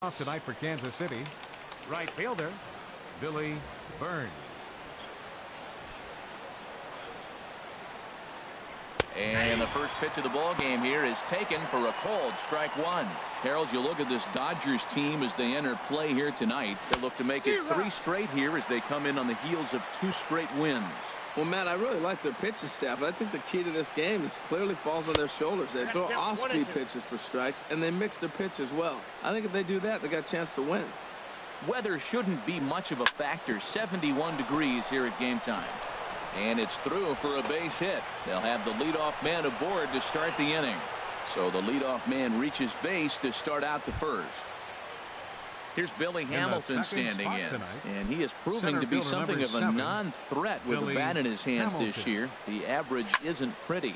Off tonight for Kansas City, right fielder Billy Burns. And the first pitch of the ball game here is taken for a called strike one. Harold, you look at this Dodgers team as they enter play here tonight. They look to make it 3 straight here as they come in on the heels of 2 straight wins. Well, Matt, I really like their pitching staff, but I think the key to this game is clearly falls on their shoulders. They throw off-speed pitches for strikes, and they mix their pitch as well. I think if they do that, they got a chance to win. Weather shouldn't be much of a factor. 71 degrees here at game time. And it's through for a base hit. They'll have the leadoff man aboard to start the inning. So the leadoff man reaches base to start out the first. Here's Billy Hamilton standing in, and he is proving to be something of a non-threat with the bat in his hands this year. The average isn't pretty.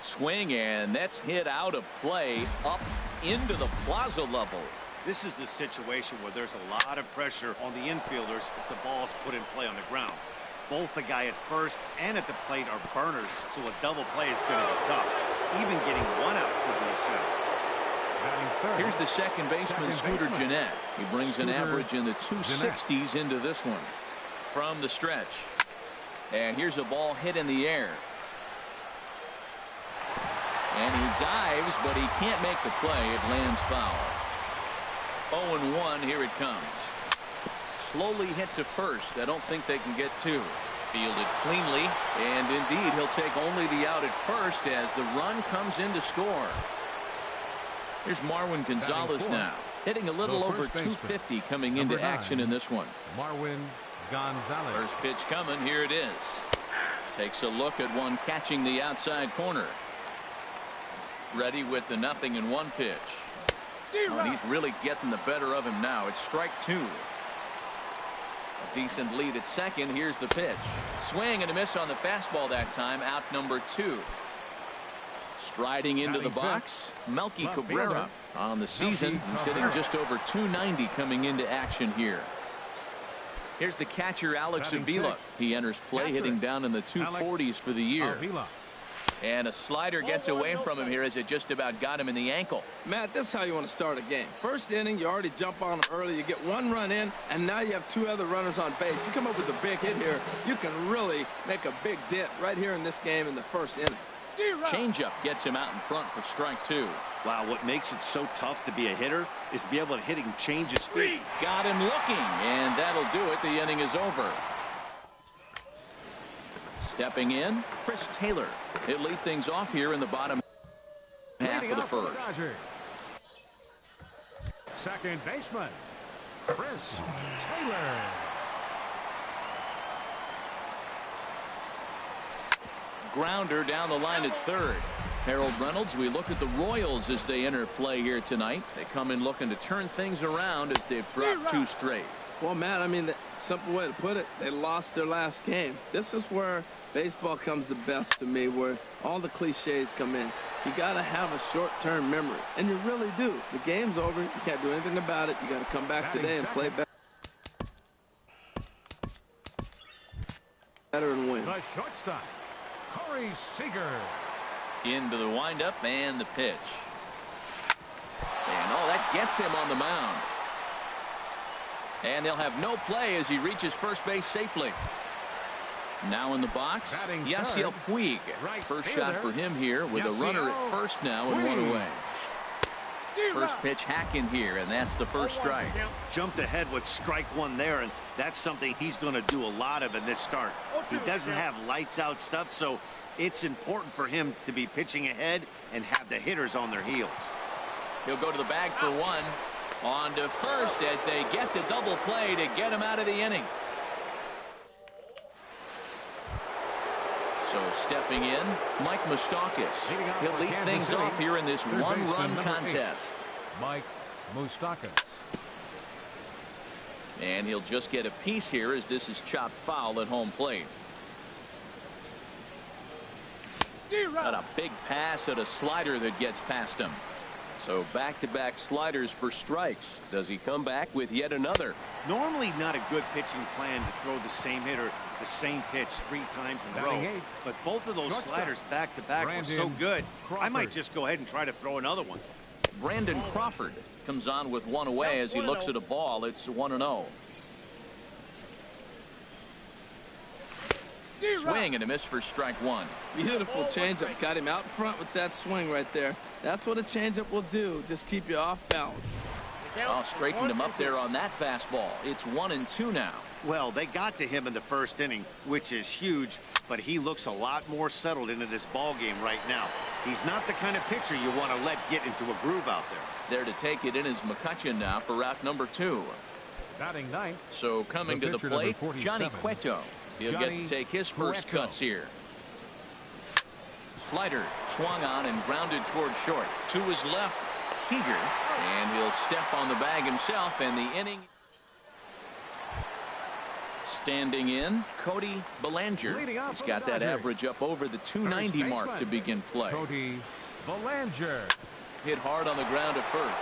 Swing, and that's hit out of play up into the plaza level. This is the situation where there's a lot of pressure on the infielders if the ball is put in play on the ground. Both the guy at first and at the plate are burners, so a double play is going to be tough. Even getting one out could be a challenge. Here's the second baseman, Scooter Gennett. He brings an average in the 260s into this one. From the stretch. And here's a ball hit in the air. And he dives, but he can't make the play. It lands foul. 0-1, here it comes. Slowly hit to first. I don't think they can get 2. Fielded cleanly, and indeed he'll take only the out at first as the run comes in to score. Here's Marwin Gonzalez now, hitting a little over 250 coming into action in this one. Marwin Gonzalez. First pitch coming. Here it is. Takes a look at one catching the outside corner. Ready with the 0-1 pitch. Oh, and he's really getting the better of him now. It's strike 2. A decent lead at second. Here's the pitch. Swing and a miss on the fastball that time. Out number 2. Striding into the box, Melky Cabrera. On the season, he's hitting just over 290 coming into action here. Here's the catcher, Alex Avila. He enters play hitting down in the 240s for the year. And a slider gets away from him here as it just about got him in the ankle. Matt, this is how you want to start a game. First inning, you already jump on them early. You get 1 run in, and now you have 2 other runners on base. You come up with a big hit here. You can really make a big dent right here in this game in the first inning. Changeup gets him out in front for strike 2. Wow, what makes it so tough to be a hitter is to be able to hit and change his speed. Got him looking, and that'll do it. The inning is over. Stepping in, Chris Taylor. He'll lead things off here in the bottom half of the first. Second baseman, Chris Taylor. Grounder down the line at third. Harold Reynolds, we look at the Royals as they enter play here tonight. They come in looking to turn things around as they've dropped 2 straight. Well, Matt, I mean, the simple way to put it, they lost their last game. This is where baseball comes the best to me, where all the cliches come in. You got to have a short-term memory, and you really do. The game's over. You can't do anything about it. You got to come back today and play better and win. The shortstop, Corey Seager. Into the windup and the pitch. And that gets him on the mound. And they'll have no play as he reaches first base safely. Now in the box, Yasiel Puig. First shot for him here with a runner at first now and 1 away. First pitch hack in here, and that's the first strike. Jumped ahead with strike 1 there, and that's something he's going to do a lot of in this start. He doesn't have lights out stuff, so it's important for him to be pitching ahead and have the hitters on their heels. He'll go to the bag for 1. On to first as they get the double play to get him out of the inning. So stepping in, Mike Moustakas. He'll lead things off here in this 1-run contest. Mike Moustakas. And he'll just get a piece here as this is chopped foul at home plate. Got a big pass at a slider that gets past him. So back-to-back sliders for strikes. Does he come back with yet another? Normally not a good pitching plan to throw the same hitter the same pitch 3 times in a row. But both of those sliders back-to-back were so good, I might just go ahead and try to throw another one. Brandon Crawford comes on with one away as he looks at a ball. It's 1-0. Swing and a miss for strike one. Beautiful changeup. Got him out front with that swing right there. That's what a changeup will do. Just keep you off balance. Oh, straightened him up there on that fastball. It's 1-2 now. Well, they got to him in the first inning, which is huge, but he looks a lot more settled into this ball game right now. He's not the kind of pitcher you want to let get into a groove out there. There to take it in is McCutcheon now for route number 2. Batting ninth. So coming to the plate, Johnny Cueto. He'll get to take his first cuts here. Slider swung on and grounded toward short. To his left, Seager, and he'll step on the bag himself, and the inning. Standing in, Cody Bellinger. He's got that average up over the 290 mark to begin play. Cody Bellinger. Hit hard on the ground at first.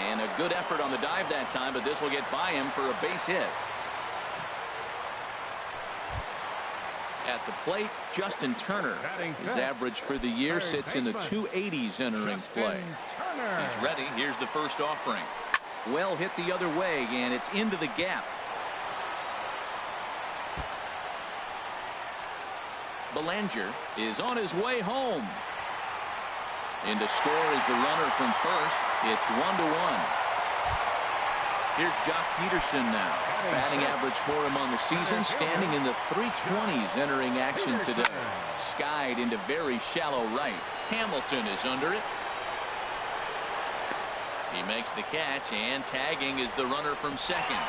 And a good effort on the dive that time, but this will get by him for a base hit. At the plate, Justin Turner. His average for the year sits in the 280s entering play. He's ready. Here's the first offering. Well hit the other way, and it's into the gap. Bellinger is on his way home. In to score is the runner from first. It's 1-1. Here's Jock Peterson now. Batting average for him on the season standing in the 320s entering action today. Skied into very shallow right. Hamilton is under it. He makes the catch, and tagging is the runner from second.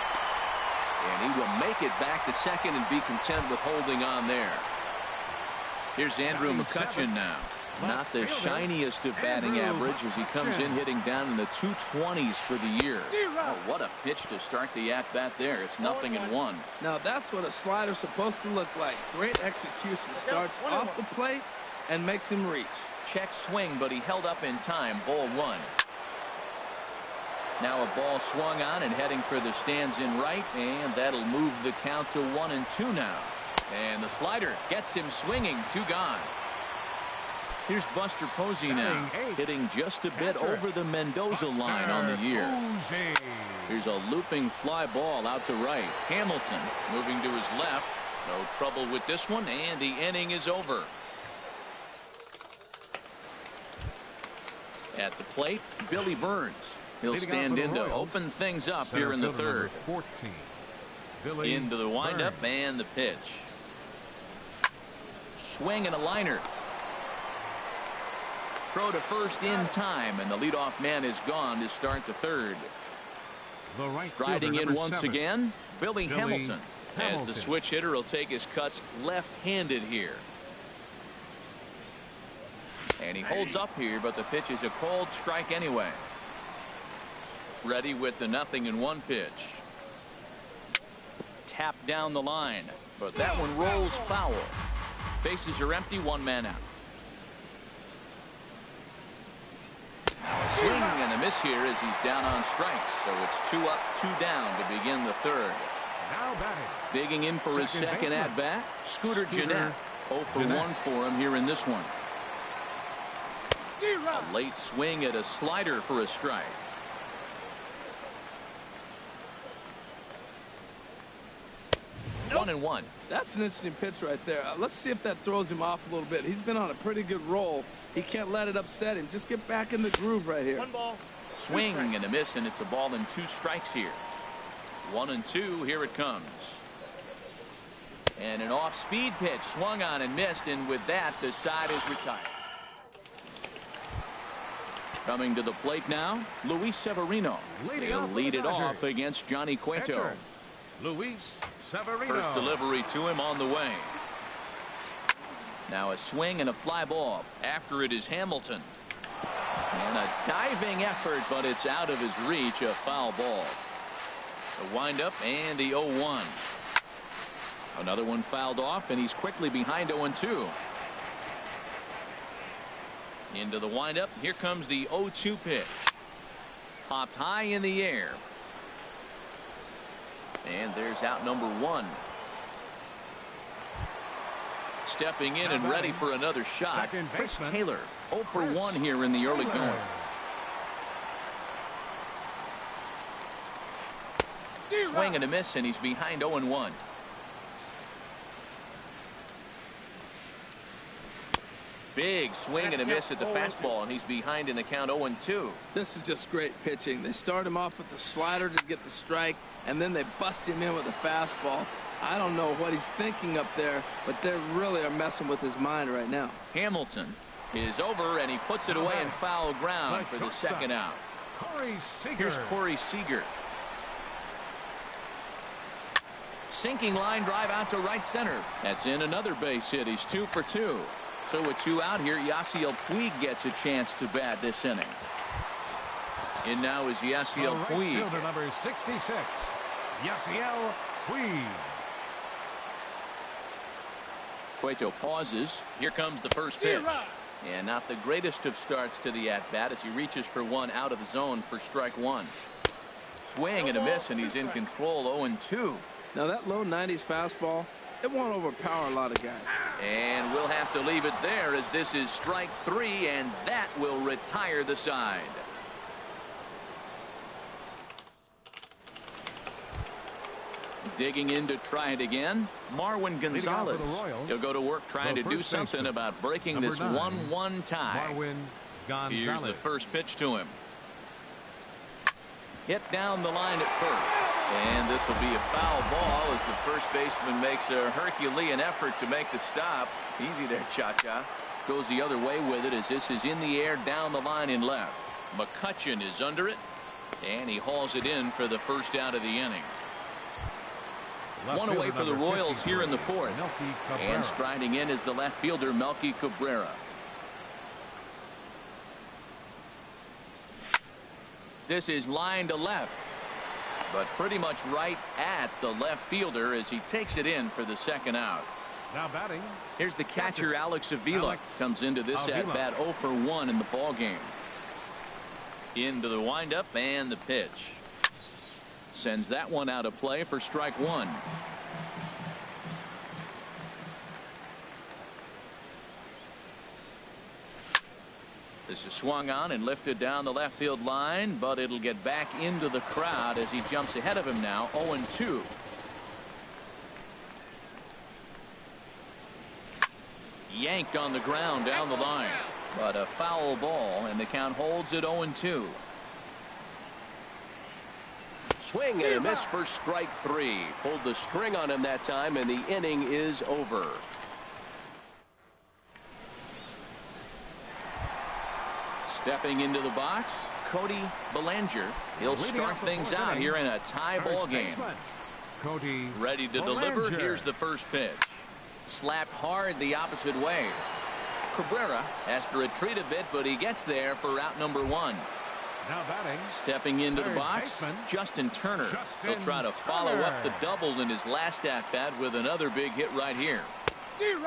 And he will make it back to second and be content with holding on there. Here's Andrew McCutcheon now. Not the shiniest of batting average as he comes in hitting down in the 220s for the year. Oh, what a pitch to start the at-bat there. It's 0-1. Now that's what a slider's supposed to look like. Great execution. Starts off the plate and makes him reach. Check swing, but he held up in time. Ball one. Now a ball swung on and heading for the stands in right, and that'll move the count to 1-2 now. And the slider gets him swinging. 2 gone. Here's Buster Posey now, hitting just a bit over the Mendoza line on the year. Here's a looping fly ball out to right. Hamilton moving to his left. No trouble with this one, and the inning is over. At the plate, Billy Burns. He'll stand in to open things up here in the third. Into the windup and the pitch. Swing and a liner. Throw to first in time, and the leadoff man is gone to start the third. Riding in once again, Billy Hamilton. As the switch hitter will take his cuts left-handed here. And he holds up here, but the pitch is a called strike anyway. Ready with the 0-1 pitch. Tap down the line, but that one rolls foul. Bases are empty, 1 man out. A swing and a miss here as he's down on strikes, so it's 2 up, 2 down to begin the third. Now batting. Digging in for his second at-bat, Scooter Gennett. 0 for 1 for him here in this one. A late swing at a slider for a strike. Nope. 1-1. That's an interesting pitch right there. Let's see if that throws him off a little bit. He's been on a pretty good roll. He can't let it upset him. Just get back in the groove right here. 1 ball. Swing and a miss, and it's a ball and 2 strikes here. 1-2. Here it comes. And an off-speed pitch swung on and missed, and with that, the side is retired. Coming to the plate now, Luis Severino. He'll lead it off against Johnny Cueto. Luis Severino. First delivery to him on the way. Now a swing and a fly ball. After it is Hamilton. And a diving effort, but it's out of his reach. A foul ball. The windup and the 0-1. Another one fouled off, and he's quickly behind 0-2. Into the windup. Here comes the 0-2 pitch. Popped high in the air. And there's out number 1. Stepping in and ready for another shot. Chris Taylor 0 for 1 here in the early going. Swing and a miss, and he's behind 0-1. Big swing and a miss at the fastball, and he's behind in the count 0-2. This is just great pitching. They start him off with the slider to get the strike, and then they bust him in with a fastball. I don't know what he's thinking up there, but they really are messing with his mind right now. Hamilton is over, and he puts it away in foul ground for the second out. Here's Corey Seager. Sinking line drive out to right center. That's in another base hit. He's 2 for 2. So with 2 out here, Yasiel Puig gets a chance to bat this inning. And now is Yasiel Puig. Fielder number 66, Yasiel Puig. Cueto pauses. Here comes the first pitch. And not the greatest of starts to the at-bat as he reaches for one out of the zone for strike 1. Swing and a miss, and he's in control 0-2. Now that low 90s fastball, it won't overpower a lot of guys. And we'll have to leave it there as this is strike 3, and that will retire the side. Digging in to try it again, Marwin Gonzalez. He'll go to work trying to do something about breaking this 1-1 tie. Marwin Gonzalez. Here's the first pitch to him. Hit down the line at first. And this will be a foul ball as the first baseman makes a Herculean effort to make the stop. Easy there, Cha-Cha. Goes the other way with it as this is in the air down the line in left. McCutchen is under it, and he hauls it in for the first out of the inning. One away for the Royals here in the fourth. And striding in is the left fielder, Melky Cabrera. This is line to left, but pretty much right at the left fielder as he takes it in for the second out. Now batting. Here's the catcher, Alex Avila. Comes into this at bat 0 for 1 in the ball game. Into the windup and the pitch. Sends that one out of play for strike 1. This is swung on and lifted down the left field line, but it'll get back into the crowd as he jumps ahead of him now. 0-2. Yanked on the ground down the line, but a foul ball, and the count holds at 0-2. Swing and a miss for strike 3. Pulled the string on him that time, and the inning is over. Stepping into the box, Cody Bellinger. He'll start things out here in a tie ball game. Cody ready to deliver. Here's the first pitch. Slapped hard the opposite way. Cabrera has to retreat a bit, but he gets there for out number 1. Now batting. Stepping into the box, Justin Turner. He'll try to follow up the double in his last at bat with another big hit right here.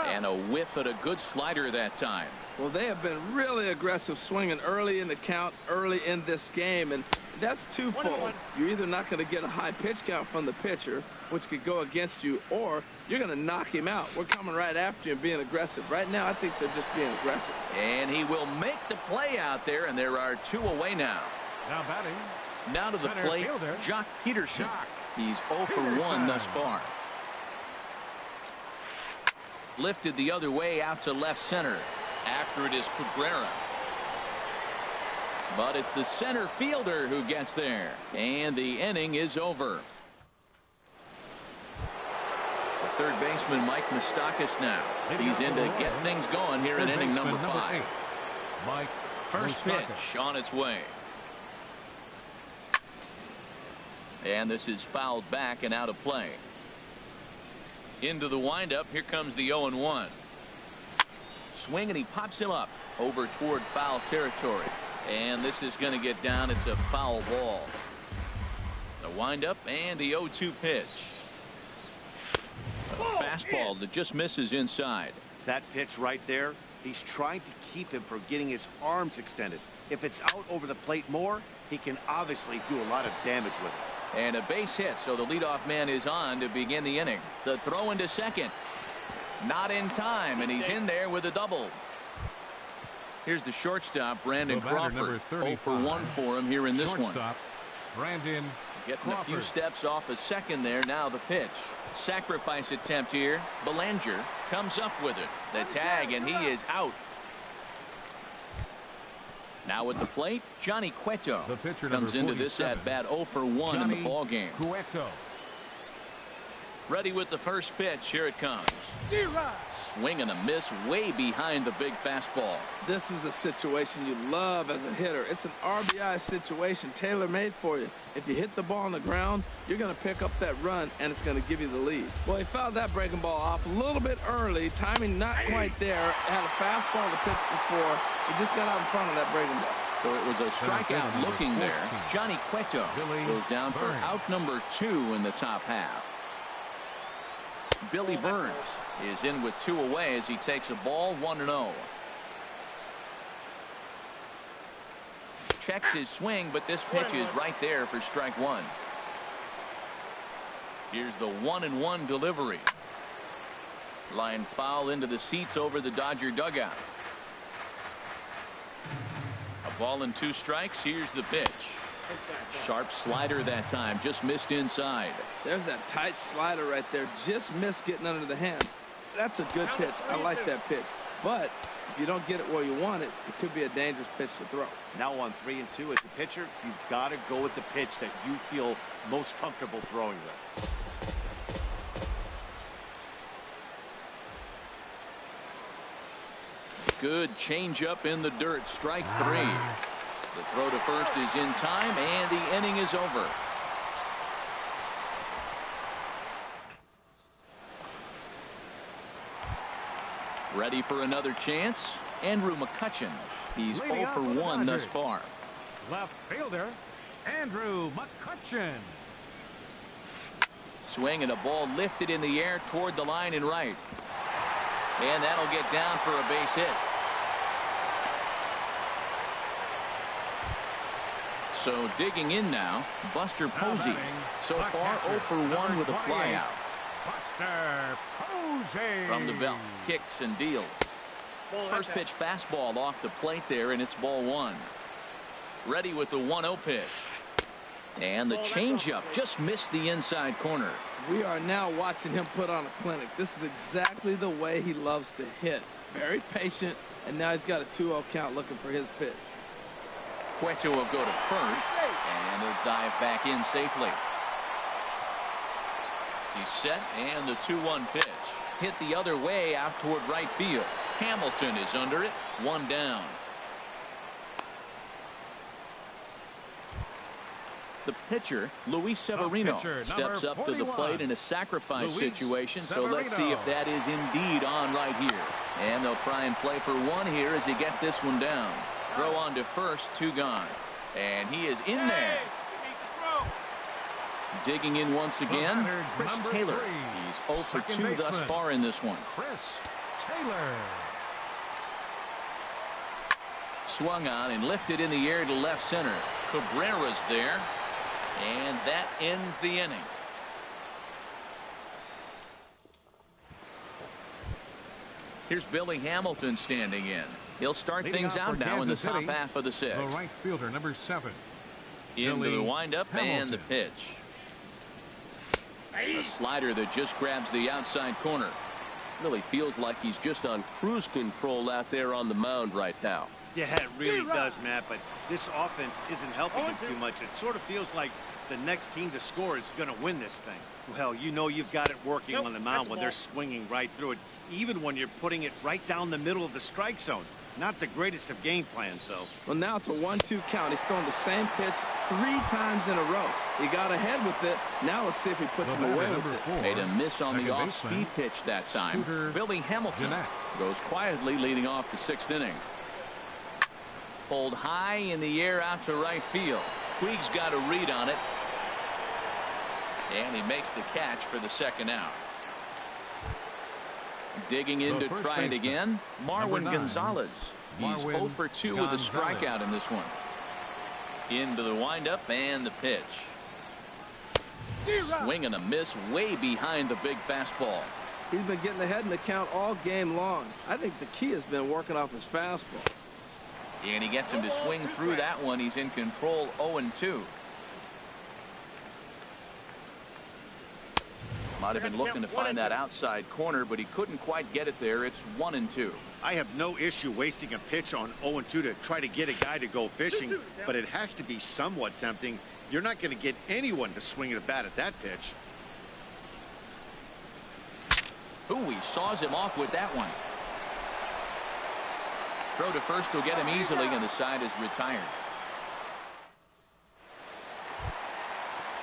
And a whiff at a good slider that time. Well, they have been really aggressive swinging early in the count, early in this game, and that's twofold. You're either not going to get a high pitch count from the pitcher, which could go against you, or you're going to knock him out. We're coming right after you and being aggressive. Right now, I think they're just being aggressive. And he will make the play out there, and there are 2 away now. Now batting. Now to the plate, Jock Peterson. He's 0 for 1 thus far. Lifted the other way out to left center. After it is Cabrera. But it's the center fielder who gets there. And the inning is over. The third baseman, Mike Moustakas, now. He's in to get things going here in inning number 5. Mike First pitch on its way. And this is fouled back and out of play. Into the windup. Here comes the 0-1. Swing, and he pops him up over toward foul territory. And this is going to get down. It's a foul ball. The windup and the 0-2 pitch. A fastball that just misses inside. That pitch right there, he's trying to keep him from getting his arms extended. If it's out over the plate more, he can obviously do a lot of damage with it. And a base hit, so the leadoff man is on to begin the inning. The throw into second. Not in time, and he's in there with a double. Here's the shortstop, Brandon Crawford. 0 for 1 for him here in this one. Brandon Getting a few steps off a second there. Now the pitch. Sacrifice attempt here. Belanger comes up with it. The tag, and he is out. Now at the plate, Johnny Cueto The pitcher, comes number into this 47, at bat 0 for 1 in the ball game. Cueto. Ready with the first pitch. Here it comes. Swing and a miss way behind the big fastball. This is a situation you love as a hitter. It's an RBI situation tailor-made for you. If you hit the ball on the ground, you're going to pick up that run, and it's going to give you the lead. Well, he fouled that breaking ball off a little bit early. Timing not quite there. Had a fastball to pitch before. He just got out in front of that breaking ball. So it was a strikeout looking there. Johnny Cueto goes down for out number 2 in the top half. Billy Burns is in with 2 away as he takes a ball 1-0. Checks his swing, but this pitch is right there for strike 1. Here's the 1-1 delivery. Line foul into the seats over the Dodger dugout. A ball and 2 strikes. Here's the pitch. Sharp slider that time, just missed inside. There's that tight slider right there, just missed getting under the hands. That's a good pitch. I like that pitch. But if you don't get it where you want it, it could be a dangerous pitch to throw. Now on 3-2 as a pitcher, you've got to go with the pitch that you feel most comfortable throwing with. Good changeup in the dirt, strike 3. The throw to first is in time, and the inning is over. Ready for another chance. Andrew McCutchen. He's 0 for 1 thus far. Left fielder, Andrew McCutchen. Swing and a ball lifted in the air toward the line and right. And that'll get down for a base hit. So digging in now, Buster Posey. So far 0 for 1 with a flyout. Buster Posey. From the belt, kicks and deals. First pitch fastball off the plate there, and it's ball 1. Ready with the 1-0 pitch. And the changeup just missed the inside corner. We are now watching him put on a clinic. This is exactly the way he loves to hit. Very patient, and now he's got a 2-0 count looking for his pitch. Cueto will go to first, and he'll dive back in safely. He's set, and the 2-1 pitch. Hit the other way out toward right field. Hamilton is under it, 1 down. The pitcher, Luis Severino, steps up to the plate in a sacrifice situation, so let's see if that is indeed on right here. And they'll try and play for 1 here as he gets this one down. Throw on to first, 2 gone. And he is in there. Digging in once again, Chris Taylor. He's 0 for 2 thus far in this one. Chris Taylor. Swung on and lifted in the air to left center. Cabrera's there. And that ends the inning. Here's Billy Hamilton standing in. He'll start things out now in the top half of the 6th. The right fielder, number 7. Into the windup and the pitch. A slider that just grabs the outside corner. Really feels like he's just on cruise control out there on the mound right now. Yeah, it really does, Matt, but this offense isn't helping him too much. It sort of feels like the next team to score is going to win this thing. Well, you know you've got it working on the mound when they're swinging right through it, even when you're putting it right down the middle of the strike zone. Not the greatest of game plans, though. Well, now it's a 1-2 count. He's throwing the same pitch 3 times in a row. He got ahead with it. Now let's see if he puts him away with it. Made a miss on the off-speed pitch that time. Billy Hamilton goes quietly leading off the 6th inning. Pulled high in the air out to right field. Puig's got a read on it. And he makes the catch for the 2nd out. Digging in to try it again, Marwin Gonzalez. He's 0 for 2 with a strikeout in this one. Into the windup and the pitch. Swing and a miss way behind the big fastball. He's been getting ahead in the count all game long. I think the key has been working off his fastball. And he gets him to swing through that one. He's in control 0-2. Might have been looking to find that outside corner, but he couldn't quite get it there. It's 1-2. I have no issue wasting a pitch on 0-2 to try to get a guy to go fishing, but it has to be somewhat tempting. You're not going to get anyone to swing the bat at that pitch. Ooh, he saws him off with that one. Throw to first will get him easily, and the side is retired.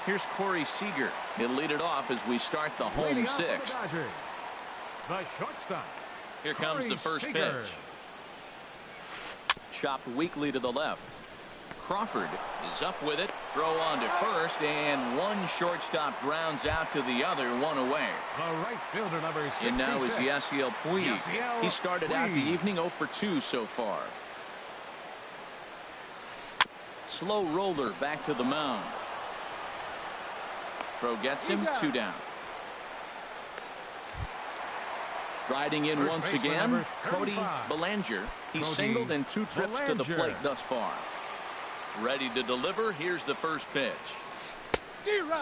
Here's Corey Seager. He'll lead it off as we start the home sixth. The shortstop. Here comes the first pitch. Chopped weakly to the left. Crawford is up with it. Throw on to first, and one shortstop grounds out to the other, one away. The right fielder, number 66. And now is Yasiel Puig. He started out the evening 0 for 2 so far. Slow roller back to the mound. Throw gets him, 2 down. Striding in once again, Cody Bellinger. He's singled in 2 trips to the plate thus far. Ready to deliver. Here's the first pitch.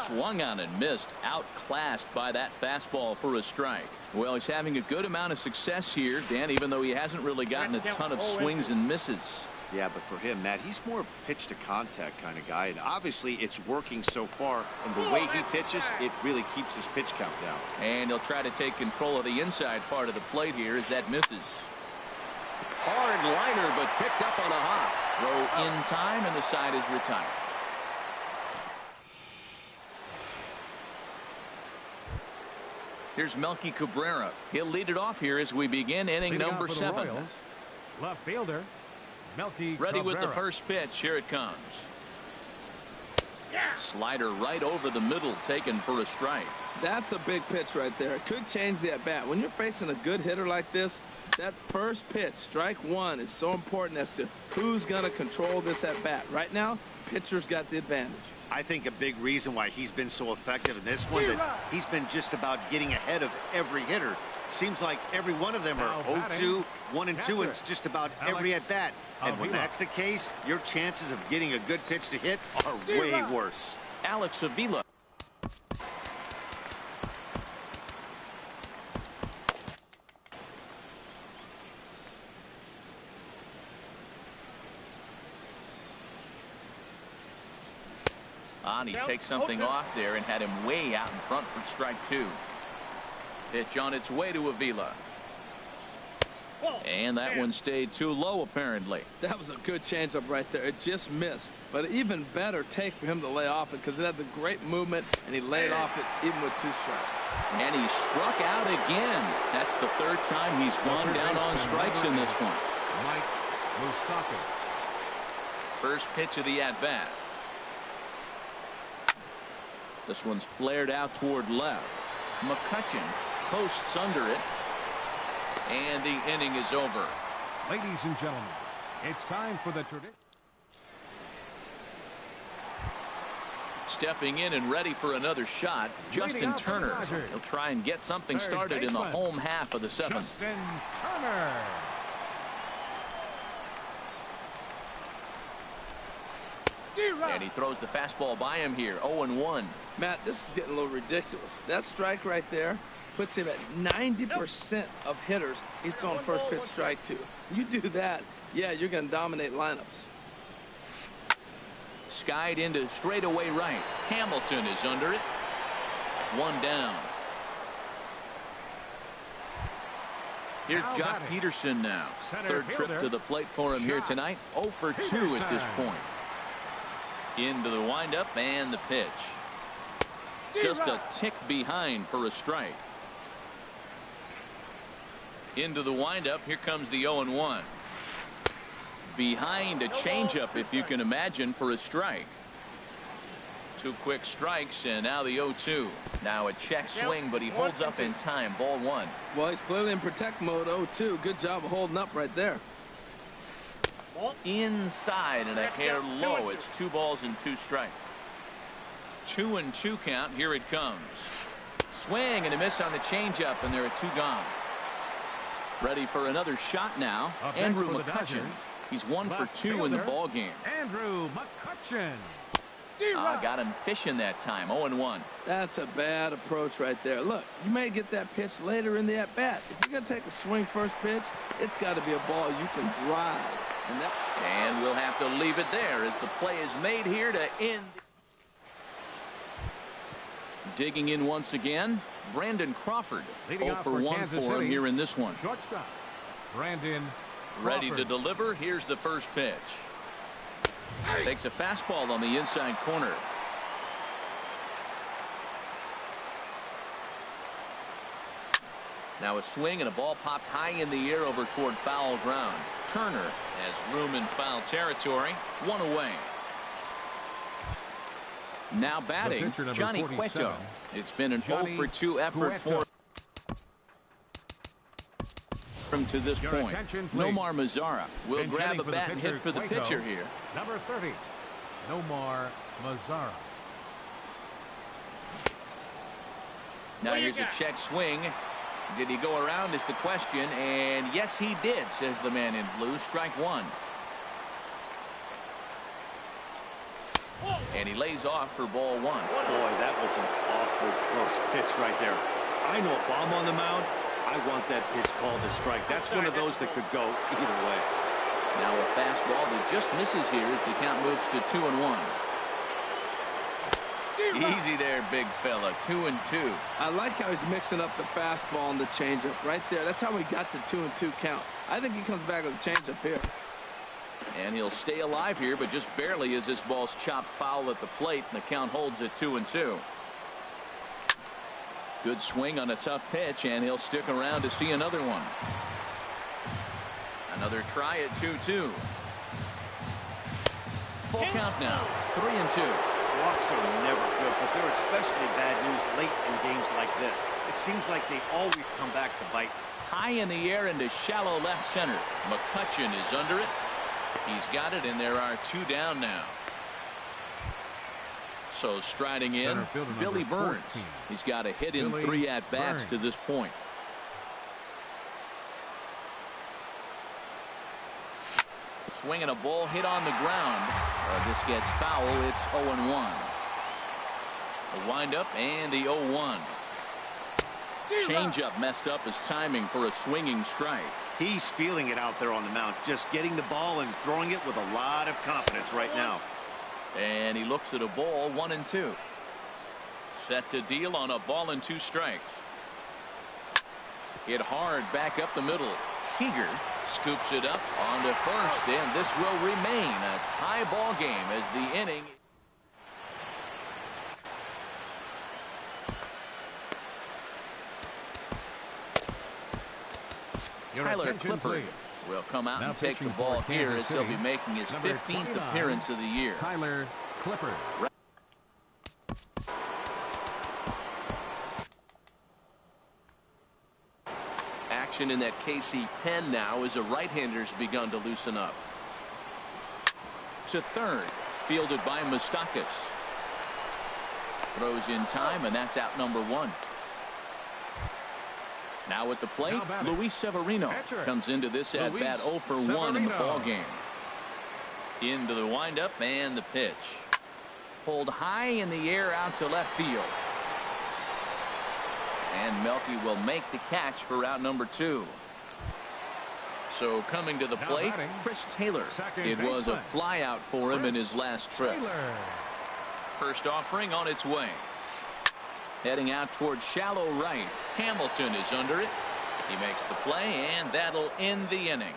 Swung on and missed. Outclassed by that fastball for a strike. Well, he's having a good amount of success here, Dan, even though he hasn't really gotten a ton of swings and misses. Yeah, but for him, Matt, he's more of a pitch to contact kind of guy, and obviously it's working so far, and the way he pitches, it really keeps his pitch count down. And he'll try to take control of the inside part of the plate here as that misses. Hard liner, but picked up on a hop. Throw in time, and the side is retired. Here's Melky Cabrera. He'll lead it off here as we begin inning number 7. Left fielder. Melky Ready Cabrera. with the first pitch. Here it comes. Slider right over the middle, taken for a strike. That's a big pitch right there. It could change the at-bat. When you're facing a good hitter like this, that first pitch, strike one, is so important as to who's going to control this at-bat. Right now, pitcher's got the advantage. I think a big reason why he's been so effective in this one, that he's been just about getting ahead of every hitter. Seems like every one of them are 0-2, 1-2, and it's just about every at-bat. And when that's the case, your chances of getting a good pitch to hit are way worse. Alex Avila. He takes something off there and had him way out in front for strike 2. Pitch on its way to Avila. And that one stayed too low, apparently. That was a good changeup right there. It just missed. But an even better take for him to lay off it because it had the great movement, and he laid off it even with 2 strikes. And he struck out again. That's the 3rd time he's gone down on strikes in this one. Mike Moustakas. First pitch of the at-bat. This one's flared out toward left. McCutchen posts under it. And the inning is over. Ladies and gentlemen, it's time for the tradition. Stepping in and ready for another shot, Justin Turner. He'll try and get something started in the home half of the 7th. Justin Turner. And he throws the fastball by him here. 0-1. Matt, this is getting a little ridiculous. That strike right there puts him at 90% of hitters he's throwing first pitch strike to. You do that, yeah, you're going to dominate lineups. Skied into straightaway right. Hamilton is under it. 1 down. Here's Jock Peterson now. 3rd trip to the plate for him here tonight. 0 for 2 at this point. Into the windup and the pitch. Just a tick behind for a strike. Into the windup. Here comes the 0-1. Behind a changeup, if you can imagine, for a strike. 2 quick strikes, and now the 0-2. Now a check swing, but he holds up in time. Ball 1. Well, he's clearly in protect mode. 0-2. Good job of holding up right there. Inside and a hair low. It's 2 balls and 2 strikes. 2-2 count. Here it comes. Swing and a miss on the changeup, and there are 2 gone. Ready for another shot now. Andrew McCutchen. He's 1 for 2 in the ball game. Andrew McCutchen. Got him fishing that time. 0-1. That's a bad approach right there. Look, you may get that pitch later in the at-bat. If you're going to take a swing first pitch, it's got to be a ball you can drive. And we'll have to leave it there as the play is made here to end. Digging in once again, Brandon Crawford. 0 for 1 for him here in this one. Shortstop, Brandon Ready Crawford. to deliver. Here's the first pitch. Takes a fastball on the inside corner. Now a swing and a ball popped high in the air over toward foul ground. Turner has room in foul territory. 1 away. Now batting, Johnny Cueto. It's been an 0 for 2 effort for him to this point. Nomar Mazara will grab a bat and hit for the pitcher here. Number 30, Nomar Mazara. Now here's a check swing. Did he go around is the question, and yes he did, says the man in blue. Strike 1. And he lays off for ball 1. Boy, that was an awful close pitch right there. I know if I'm on the mound, I want that pitch called a strike. That's one of those that could go either way. Now a fastball that just misses here as the count moves to 2-1. Easy there, big fella. 2-2. I like how he's mixing up the fastball and the changeup right there. That's how we got the 2-2 count. I think he comes back with a changeup here. And he'll stay alive here, but just barely as this ball's chopped foul at the plate, and the count holds at 2-2. Good swing on a tough pitch, and he'll stick around to see another one. Another try at 2-2. Full count now. 3-2. Walks are never good, but they're especially bad news late in games like this. It seems like they always come back to bite. High in the air into shallow left center. McCutcheon is under it. He's got it, and there are 2 down now. So striding in, Billy Burns. 14. He's got a hit in Billy 3 at-bats Burns. to this point. Swinging a ball hit on the ground. This gets foul. It's 0-1. A windup and the 0-1. Changeup messed up his timing for a swinging strike. He's feeling it out there on the mound, just getting the ball and throwing it with a lot of confidence right now. And he looks at a ball. 1-2. Set to deal on a ball and 2 strikes. Hit hard back up the middle. Seager scoops it up onto first, and this will remain a tie ball game as the inning. Tyler Clippard will come out and take the ball here as he'll be making his 15th appearance of the year. Tyler Clippard. Action in that KC pen now as a right-hander's begun to loosen up. To third, fielded by Moustakas. Throws in time, and that's out number 1. Now at the plate, Luis Severino comes into this at-bat 0 for 1 in the ball game. Into the windup and the pitch. Pulled high in the air out to left field. And Melky will make the catch for out number 2. So coming to the plate, Chris Taylor. It was a flyout for him in his last trip. First offering on its way. Heading out towards shallow right. Hamilton is under it. He makes the play, and that'll end the inning.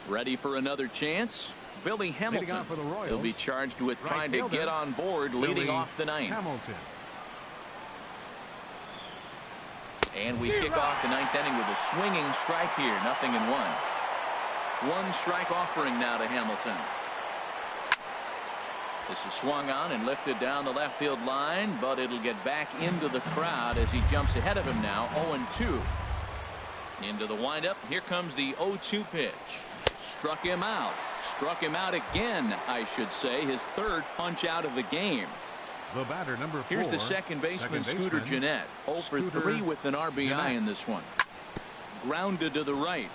Ready for another chance? Billy Hamilton. He'll be charged with trying to get on board leading off the ninth. Hamilton. And we kick off the ninth inning with a swinging strike here. 0-1. 1 strike offering now to Hamilton. This is swung on and lifted down the left field line, but it'll get back into the crowd as he jumps ahead of him now. 0-2. Into the windup. Here comes the 0-2 pitch. Struck him out. Struck him out again, I should say. His 3rd punch out of the game. The batter, number 4. Here's the second baseman, Scooter Gennett. 0 for 3 with an RBI in this one. Grounded to the right.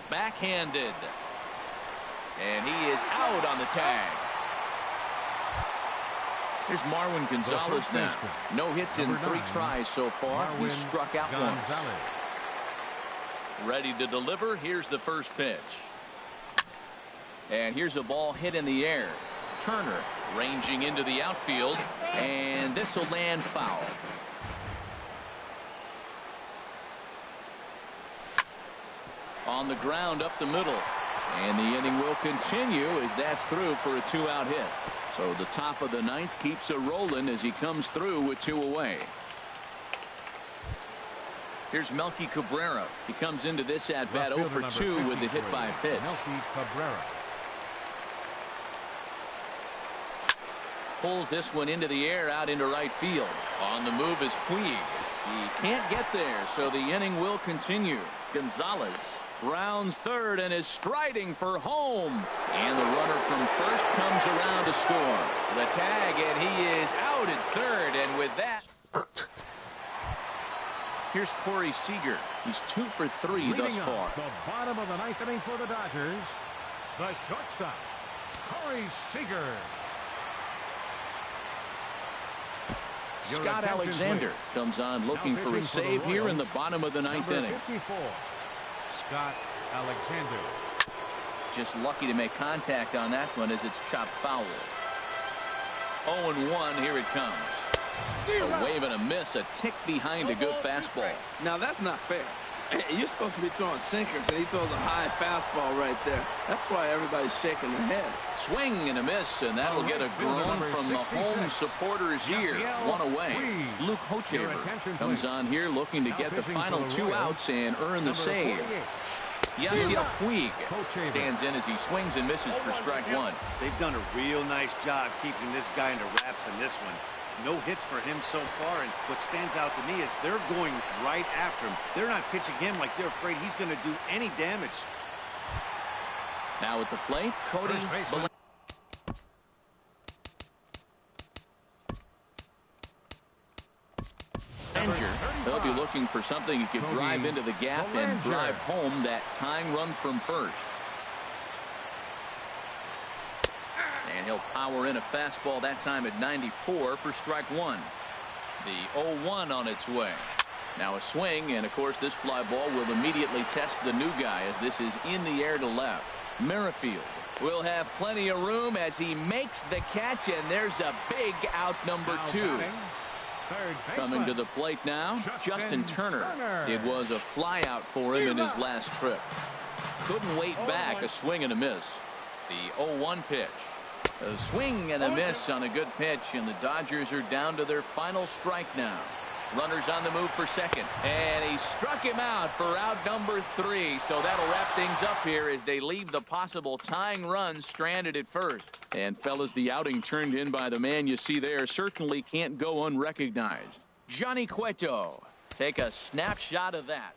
Backhanded. And he is out on the tag. Here's Marwin Gonzalez now. No hits in 3 tries so far. He struck out once. Ready to deliver. Here's the first pitch. And here's a ball hit in the air. Turner ranging into the outfield, and this will land foul. On the ground up the middle, and the inning will continue as that's through for a 2-out hit. So the top of the 9th keeps it rolling as he comes through with 2 away. Here's Melky Cabrera. He comes into this at bat 0 for 2 with the hit by pitch. Melky Cabrera. Pulls this one into the air out into right field. On the move is Puig. He can't get there, so the inning will continue. Gonzalez rounds third and is striding for home. And the runner from first comes around to score. The tag, and he is out at third. And with that, here's Corey Seager. He's 2 for 3 thus far. The bottom of the 9th inning for the Dodgers. The shortstop, Corey Seager. Scott Alexander comes on looking for a save here in the bottom of the 9th inning. 54, Scott Alexander. Just lucky to make contact on that one as it's chopped foul. 0-1, here it comes. A wave and a miss, a tick behind a good fastball. Now that's not fair. You're supposed to be throwing sinkers, and he throws a high fastball right there. That's why everybody's shaking their head. Swing and a miss, and that'll get a groan from the home supporters here. 1 away. Luke Hochever comes on here looking to get the final 2 outs and earn the save. Yasiel Puig stands in as he swings and misses for strike 1. They've done a real nice job keeping this guy under wraps in this one. No hits for him so far, and what stands out to me is they're going right after him. They're not pitching him like they're afraid he's going to do any damage. Now at the plate, Cody Bellinger. They'll be looking for something he could drive into the gap and drive home that tying run from first. And he'll power in a fastball that time at 94 for strike 1. The 0-1 on its way. Now a swing, and of course this fly ball will immediately test the new guy as this is in the air to left. Merrifield will have plenty of room as he makes the catch, and there's a big out number 2. Coming to the plate now, Justin Turner. It was a fly out for him in his last trip. Couldn't wait back, a swing and a miss. The 0-1 pitch. A swing and a miss on a good pitch, and the Dodgers are down to their final strike now. Runners on the move for second, and he struck him out for out number 3. So that'll wrap things up here as they leave the possible tying run stranded at first. And fellas, the outing turned in by the man you see there certainly can't go unrecognized. Johnny Cueto. Take a snapshot of that.